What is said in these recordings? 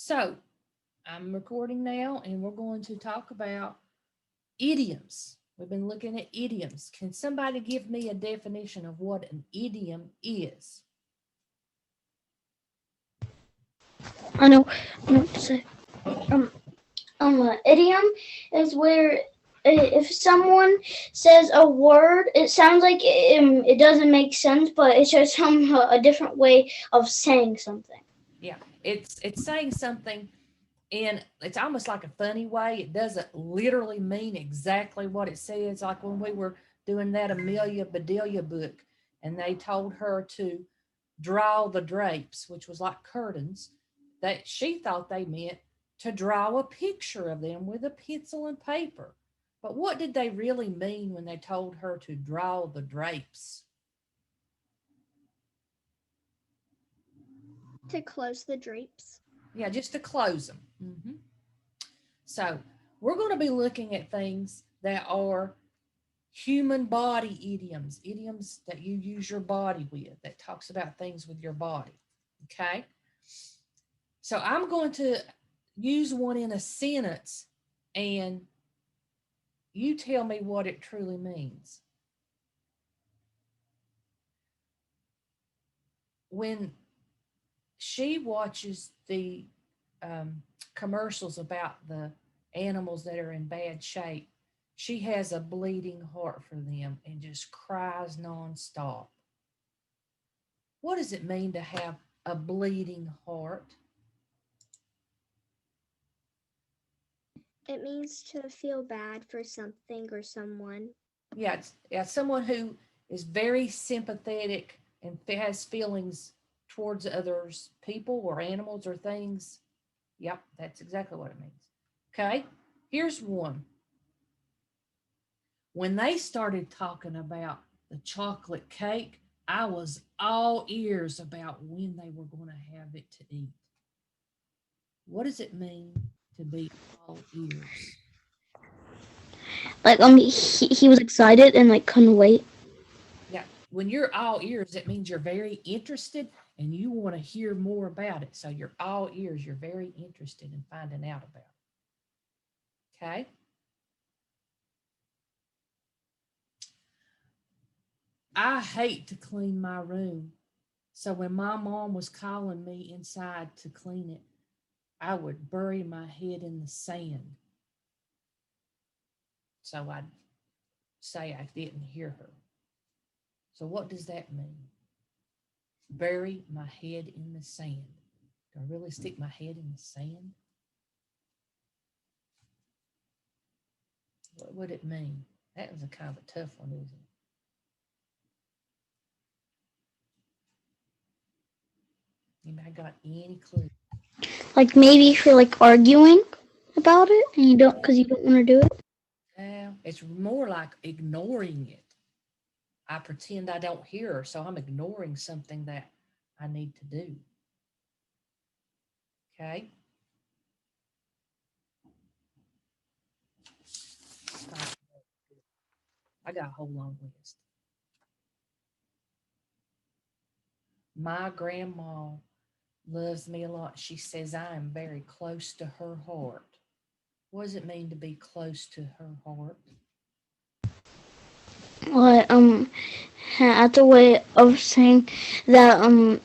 So I'm recording now and we're going to talk about idioms. We've been looking at idioms. Can somebody give me a definition of what an idiom is? I know. So, um, idiom is where if someone says a word, it sounds like it doesn't make sense, but it's just a different way of saying something. Yeah, it's saying something and it's almost like a funny way. It doesn't literally mean exactly what it says. Like when we were doing that Amelia Bedelia book and they told her to draw the drapes, which was like curtains, that she thought they meant to draw a picture of them with a pencil and paper. But what did they really mean when they told her to draw the drapes? To close the drapes. Yeah, just to close them. So we're going to be looking at things that are human body idioms, idioms that you use your body with, that talks about things with your body. Okay. So I'm going to use one in a sentence and you tell me what it truly means. When she watches the commercials about the animals that are in bad shape, she has a bleeding heart for them and just cries nonstop. What does it mean to have a bleeding heart? It means to feel bad for something or someone. Yeah, it's someone who is very sympathetic and has feelings towards others, people or animals or things. Yep, that's exactly what it means. Okay, here's one. When they started talking about the chocolate cake, I was all ears about when they were going to have it to eat. What does it mean to be all ears? Like he was excited and like couldn't wait. Yeah, when you're all ears, it means you're very interested and you want to hear more about it. So you're all ears, you're very interested in finding out about it. Okay. I hate to clean my room. So when my mom was calling me inside to clean it, I would bury my head in the sand. So I'd say I didn't hear her. So what does that mean? Bury my head in the sand. Do I really stick my head in the sand? What would it mean? That was a kind of a tough one, isn't it? Anybody got any clue? Like maybe if you're like arguing about it and you don't because you don't want to do it. It's more like ignoring it. I pretend I don't hear her, so I'm ignoring something that I need to do. Okay. I got a whole long list. My grandma loves me a lot. She says I am very close to her heart. What does it mean to be close to her heart? Like that's a way of saying that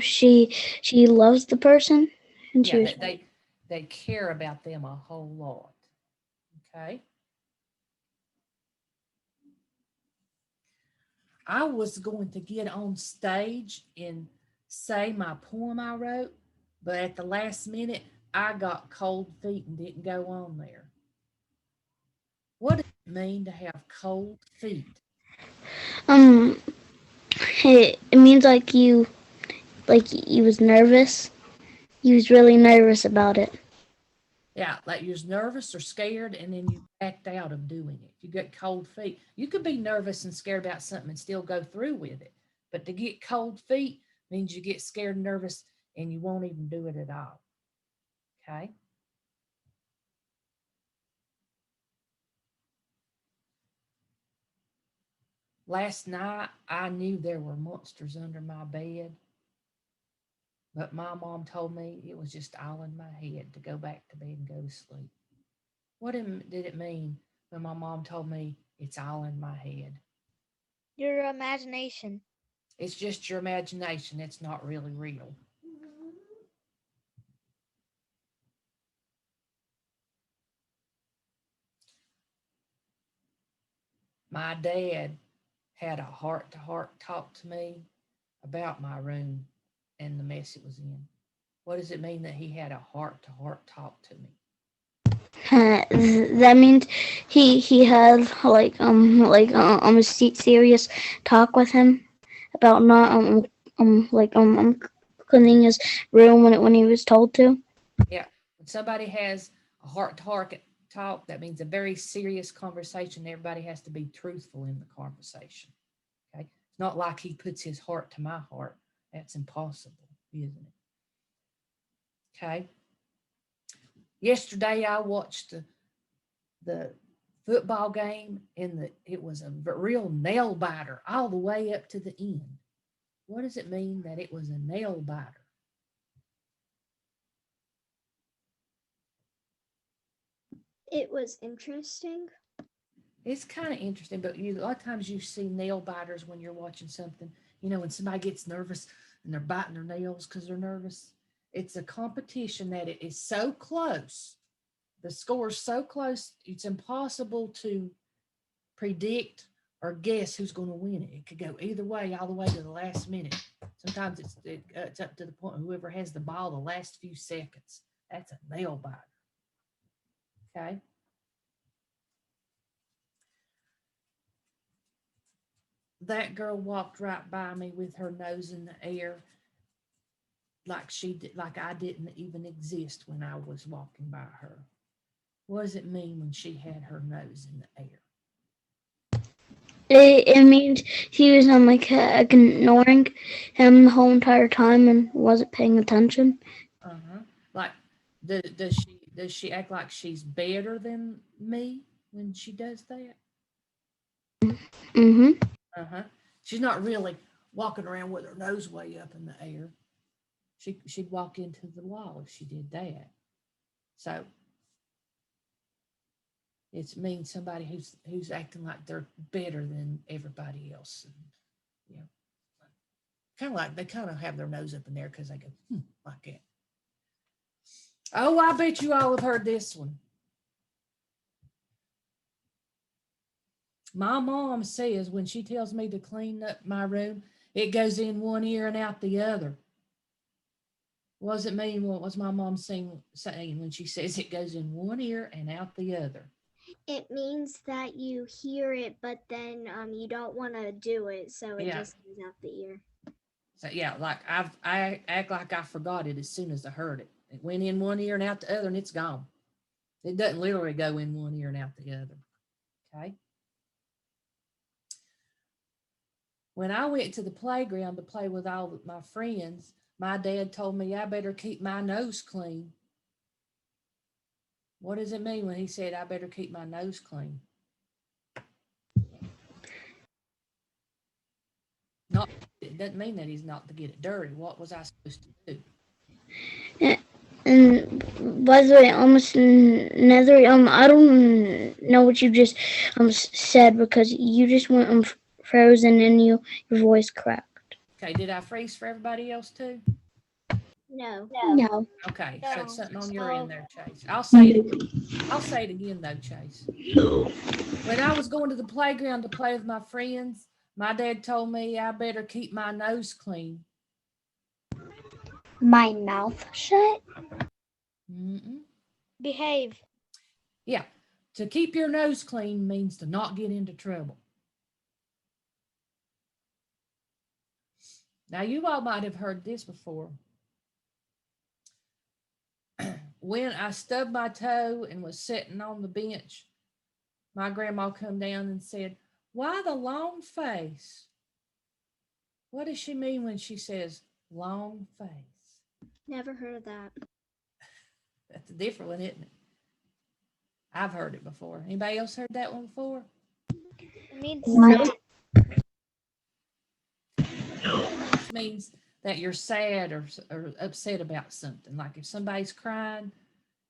she loves the person and Yeah, she was that they care about them a whole lot. Okay. I was going to get on stage and say my poem I wrote, but at the last minute, I got cold feet and didn't go on there. What does it mean to have cold feet? um it means like you was nervous. You was really nervous about it. Yeah, like you're nervous or scared, and then you act out of doing it. You get cold feet. You could be nervous and scared about something and still go through with it. But to get cold feet means you get scared and nervous and you won't even do it at all. Okay. Last night, I knew there were monsters under my bed. But my mom told me it was just all in my head to go back to bed and go to sleep. Did it mean when my mom told me it's all in my head? Your imagination. It's just your imagination. It's not really real. My dad had a heart to heart talk to me about my room and the mess it was in. What does it mean that he had a heart to heart talk to me? That means he had a serious talk with him about not cleaning his room when he was told to. Yeah. When somebody has a heart to heart talk, that means a very serious conversation. Everybody has to be truthful in the conversation. Okay. It's not like he puts his heart to my heart. That's impossible, isn't it? Okay. Yesterday I watched the football game and it was a real nail biter all the way up to the end. What does it mean that it was a nail biter? It was interesting. It's kind of interesting, but a lot of times you see nail biters when you're watching something. You know, when somebody gets nervous and they're biting their nails because they're nervous. It's a competition that it is so close. The score's so close, it's impossible to predict or guess who's going to win it. It could go either way, all the way to the last minute. Sometimes it's up to the point whoever has the ball the last few seconds. That's a nail biter. Okay. That girl walked right by me with her nose in the air, like she did, like I didn't even exist when I was walking by her. What does it mean when she had her nose in the air? It means he was ignoring him the whole entire time and wasn't paying attention. Like, does she act like she's better than me when she does that? Mm-hmm. She's not really walking around with her nose way up in the air. She'd walk into the wall if she did that. So it means somebody who's acting like they're better than everybody else. And, you know, kind of like they kind of have their nose up in there because they go like that. Oh, I bet you all have heard this one. My mom says when she tells me to clean up my room, it goes in one ear and out the other. What does it mean? What was my mom saying when she says it goes in one ear and out the other? It means that you hear it, but then you don't want to do it, so it just goes out the ear. So yeah, like I act like I forgot it as soon as I heard it. It went in one ear and out the other, and it's gone. It doesn't literally go in one ear and out the other. Okay. When I went to the playground to play with all of my friends, my dad told me I better keep my nose clean. What does it mean when he said I better keep my nose clean? Not, it doesn't mean that he's not to get it dirty. What was I supposed to do? And by the way, Nether, I don't know what you just said because you just went frozen and your voice cracked. Okay, did I freeze for everybody else too? No. No. Okay, No. so it's something on your end there, Chase. I'll say it again though, Chase. When I was going to the playground to play with my friends, my dad told me I better keep my nose clean. My mouth shut? Behave. Yeah, to keep your nose clean means to not get into trouble. Now, you all might have heard this before. When I stubbed my toe and was sitting on the bench, my grandma come down and said, "Why the long face?" What does she mean when she says long face? Never heard of that. That's a different one, isn't it? I've heard it before. Anybody else heard that one before? It means No. sad. It means that you're sad or upset about something. Like if somebody's crying,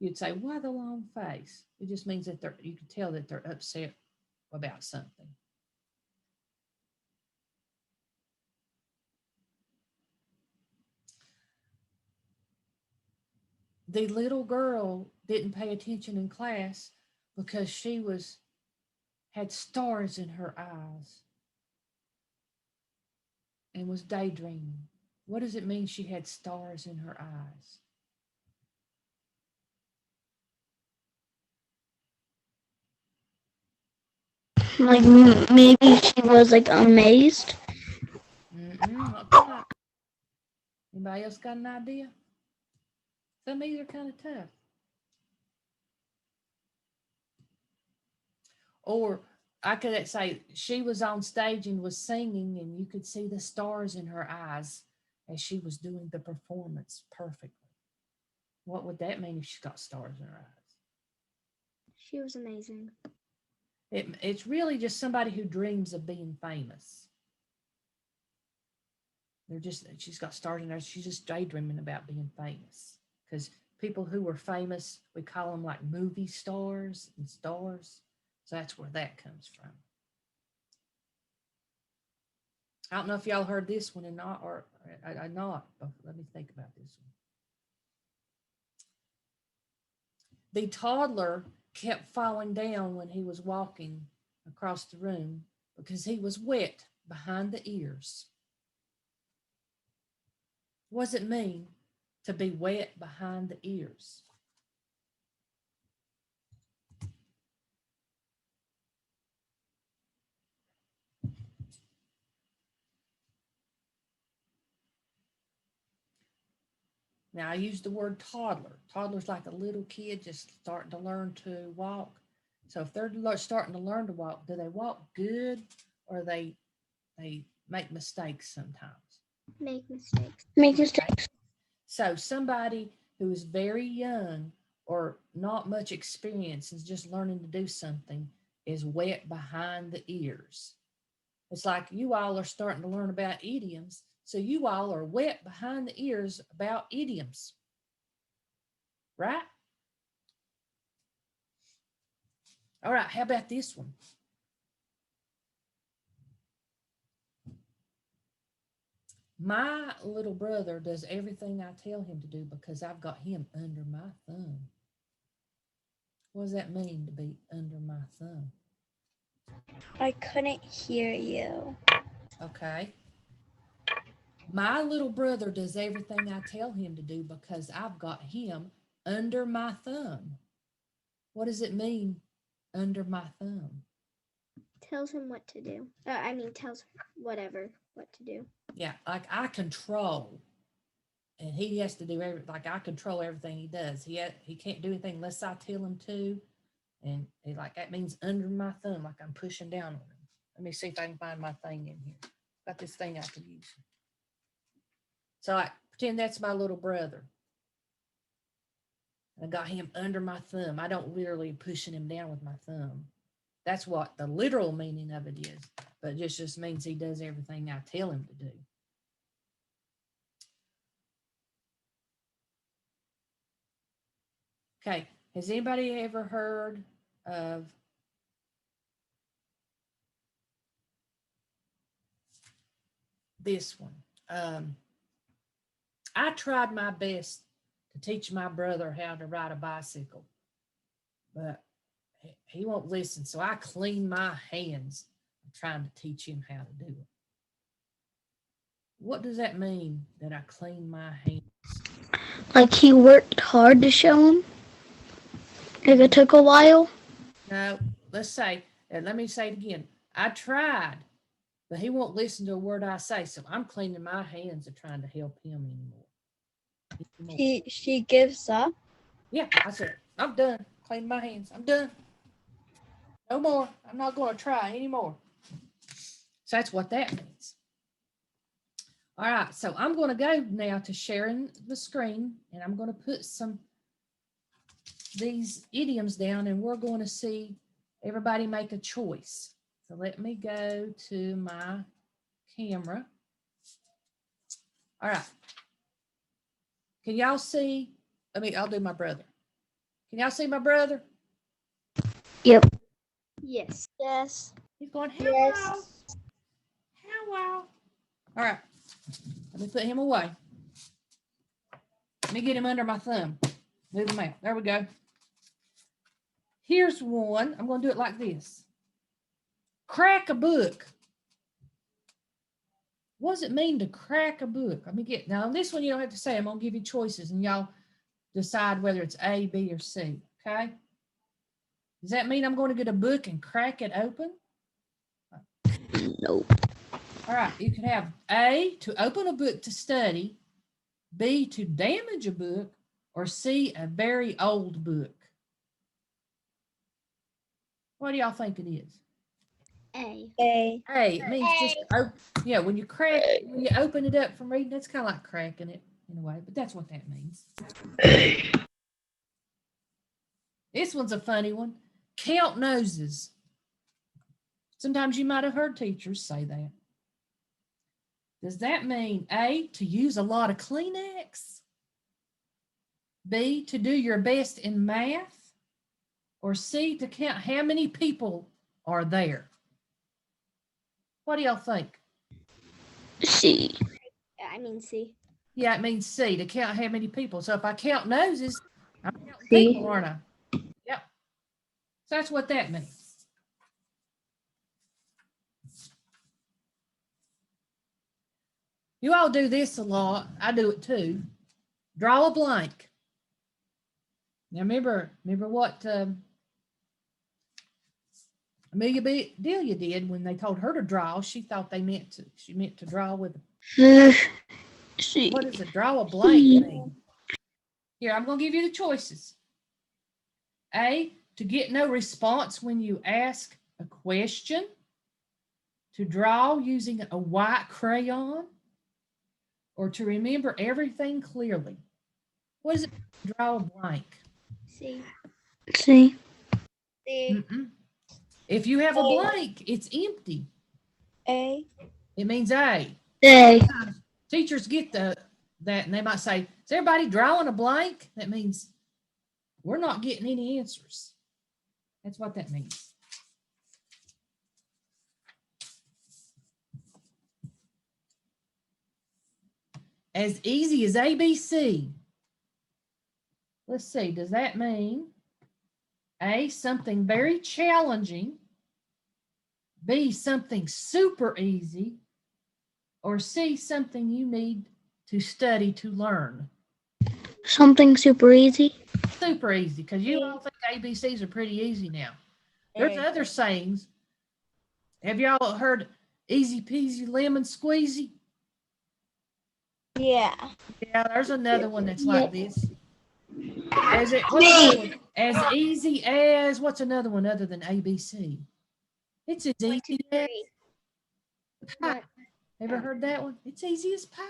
you'd say, why the long face? It just means that you can tell that they're upset about something. The little girl didn't pay attention in class because she had stars in her eyes and was daydreaming. What does it mean she had stars in her eyes? Like maybe she was like amazed. Not quite. Anybody else got an idea? Some of these are kind of tough. Or I could say she was on stage and was singing, and you could see the stars in her eyes as she was doing the performance perfectly. What would that mean if she's got stars in her eyes? She was amazing. It's really just somebody who dreams of being famous. She's got stars in her. She's just daydreaming about being famous. Because people who were famous, we call them like movie stars and stars. So that's where that comes from. I don't know if y'all heard this one or not, but let me think about this one. The toddler kept falling down when he was walking across the room because he was wet behind the ears. What does it mean to be wet behind the ears? Now, I use the word toddler. Toddler's like a little kid just starting to learn to walk. So if they're starting to learn to walk, do they walk good or they make mistakes sometimes? Make mistakes. Make mistakes. So somebody who is very young or not much experience is just learning to do something is wet behind the ears. It's like you all are starting to learn about idioms. So you all are wet behind the ears about idioms, right? All right, how about this one? My little brother does everything I tell him to do because I've got him under my thumb. What does that mean to be under my thumb? I couldn't hear you. Okay. My little brother does everything I tell him to do because I've got him under my thumb. What does it mean, under my thumb? Tells him what to do. Tells whatever what to do. Yeah, like I control, and he has to do like I control everything he does. He can't do anything unless I tell him to, and that means under my thumb, like I'm pushing down on him. Let me see if I can find my thing in here. Got this thing I could use. So I pretend that's my little brother. I got him under my thumb. I don't literally pushing him down with my thumb. That's what the literal meaning of it is. But it just means he does everything I tell him to do. Okay. Has anybody ever heard of this one? I tried my best to teach my brother how to ride a bicycle, but he won't listen. So I clean my hands. I'm trying to teach him how to do it. What does that mean that I clean my hands? Like he worked hard to show him. Like it took a while. No, let's say, and let me say it again. I tried, but he won't listen to a word I say. So I'm cleaning my hands and trying to help him anymore. She gives up. Yeah, I said, I'm done. Cleaning my hands. I'm done. No more. I'm not going to try anymore. So that's what that means. All right, so I'm going to go now to sharing the screen, and I'm going to put these idioms down, and we're going to see everybody make a choice. So let me go to my camera. All right. Can y'all see? I'll do my brother. Can y'all see my brother? Yep. Yes. Yes. He's going, Yes. hello. Hello. All right. Let me put him away. Let me get him under my thumb. Move him out. There we go. Here's one. I'm going to do it like this. Crack a book. What does it mean to crack a book? Let me get, now on this one you don't have to say, I'm going to give you choices and y'all decide whether it's A, B, or C, okay? Does that mean I'm going to get a book and crack it open? Nope. All right, you can have A, to open a book to study, B, to damage a book, or C, a very old book. What do y'all think it is? A. A. A, it means just, yeah, when you open it up from reading, it's kind of like cracking it in a way, but that's what that means. This one's a funny one. Count noses. Sometimes you might have heard teachers say that. Does that mean A, to use a lot of Kleenex? B, to do your best in math? Or C, to count how many people are there? What do y'all think? C. I mean C. Yeah, it means C, to count how many people. So if I count noses, I'm counting C. people, aren't I? Yep. So that's what that means. You all do this a lot. I do it too. Draw a blank. Now remember what Amelia Bedelia did when they told her to draw. She thought she meant to draw with. C. What does it? Draw a blank mean? Here, I'm going to give you the choices. A, to get no response when you ask a question. To draw using a white crayon. Or to remember everything clearly. What is it? Draw a blank. C. C. C. If you have a blank, it's empty. A. It means A. A. Teachers get that and they might say, is everybody drawing a blank? That means we're not getting any answers. That's what that means. As easy as ABC. Let's see, does that mean A, something very challenging, B, something super easy, or C, something you need to study to learn? Something super easy. Super easy, because you all think ABCs are pretty easy now. There's other sayings. Have y'all heard easy peasy lemon squeezy? Yeah. Yeah, there's another one that's like this. What's another one? As easy as, what's another one other than ABC? It's as easy as pie. Ever heard that one? It's easy as pie.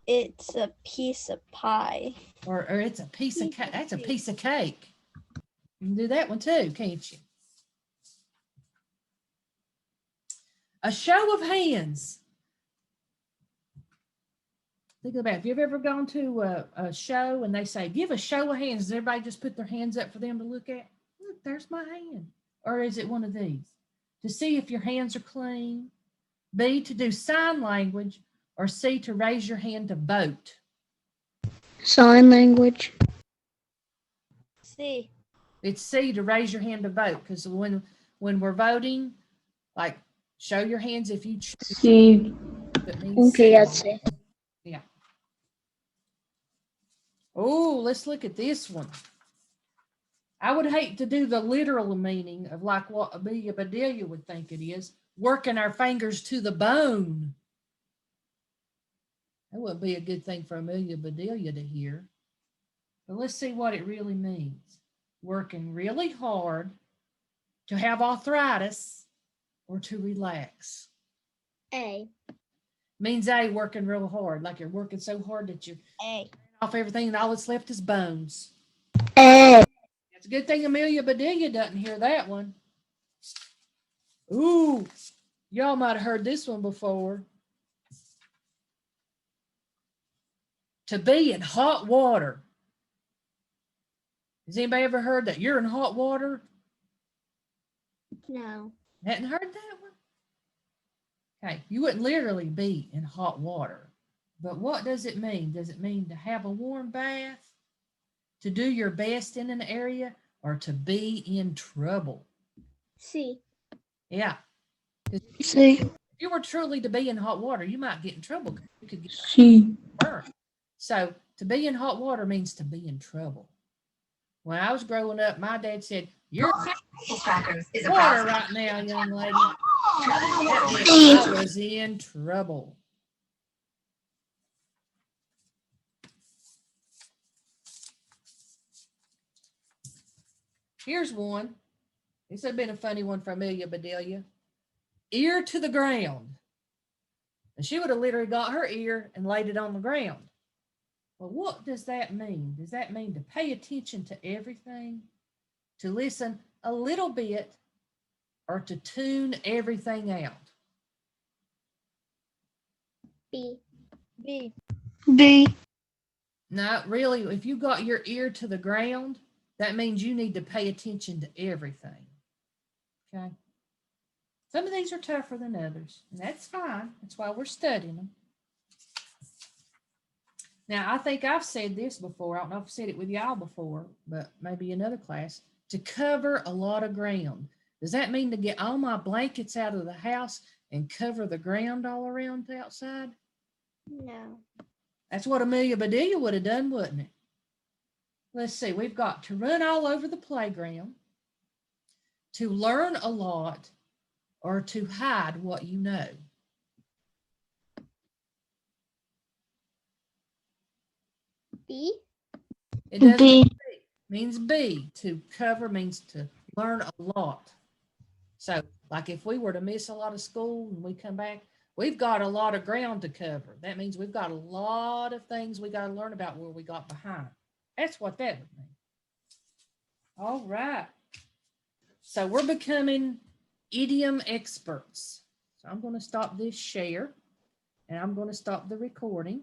It's a piece of pie. Or it's a piece of cake. That's a piece of cake. You can do that one too, can't you? A show of hands. Think about it. If you've ever gone to a show and they say, give a show of hands, does everybody just put their hands up for them to look at? Look, there's my hand. Or is it one of these? To see if your hands are clean. B, to do sign language. Or C, to raise your hand to vote. Sign language. C. It's C, to raise your hand to vote. Because when we're voting, like, show your hands if you choose. C. It means Okay, C. that's it. Yeah. Oh, let's look at this one. I would hate to do the literal meaning of like what Amelia Bedelia would think it is, working our fingers to the bone. That wouldn't be a good thing for Amelia Bedelia to hear. But let's see what it really means. Working really hard, to have arthritis, or to relax. A. Means A, working real hard, like you're working so hard that you're A. off everything and all that's left is bones. A. It's a good thing Amelia Bedelia doesn't hear that one. Ooh, y'all might have heard this one before. To be in hot water. Has anybody ever heard that you're in hot water? No. Hadn't heard that one? Okay, you wouldn't literally be in hot water. But what does it mean? Does it mean to have a warm bath? To do your best in an area? Or to be in trouble? C. Yeah. C. If you were truly to be in hot water, you might get in trouble. You could get C. burned. So to be in hot water means to be in trouble. When I was growing up, my dad said, "You're in water right now, young lady." That meant I was in trouble. Here's one. This would have been a funny one for Amelia Bedelia. Ear to the ground. And she would have literally got her ear and laid it on the ground. Well, what does that mean? Does that mean to pay attention to everything? To listen a little bit, or to tune everything out? B. B. B. No, really, if you got your ear to the ground, that means you need to pay attention to everything. Okay? Some of these are tougher than others, and that's fine. That's why we're studying them. Now, I think I've said this before. I don't know if I've said it with y'all before, but maybe another class. To cover a lot of ground. Does that mean to get all my blankets out of the house and cover the ground all around the outside? No. That's what Amelia Bedelia would have done, wouldn't it? Let's see. We've got to run all over the playground, to learn a lot, or to hide what you know. B. It doesn't B. mean be. Means be. To cover means to learn a lot. So, like if we were to miss a lot of school and we come back, we've got a lot of ground to cover. That means we've got a lot of things we got to learn about where we got behind. That's what that would mean. All right. So we're becoming idiom experts. So I'm going to stop this share and I'm going to stop the recording.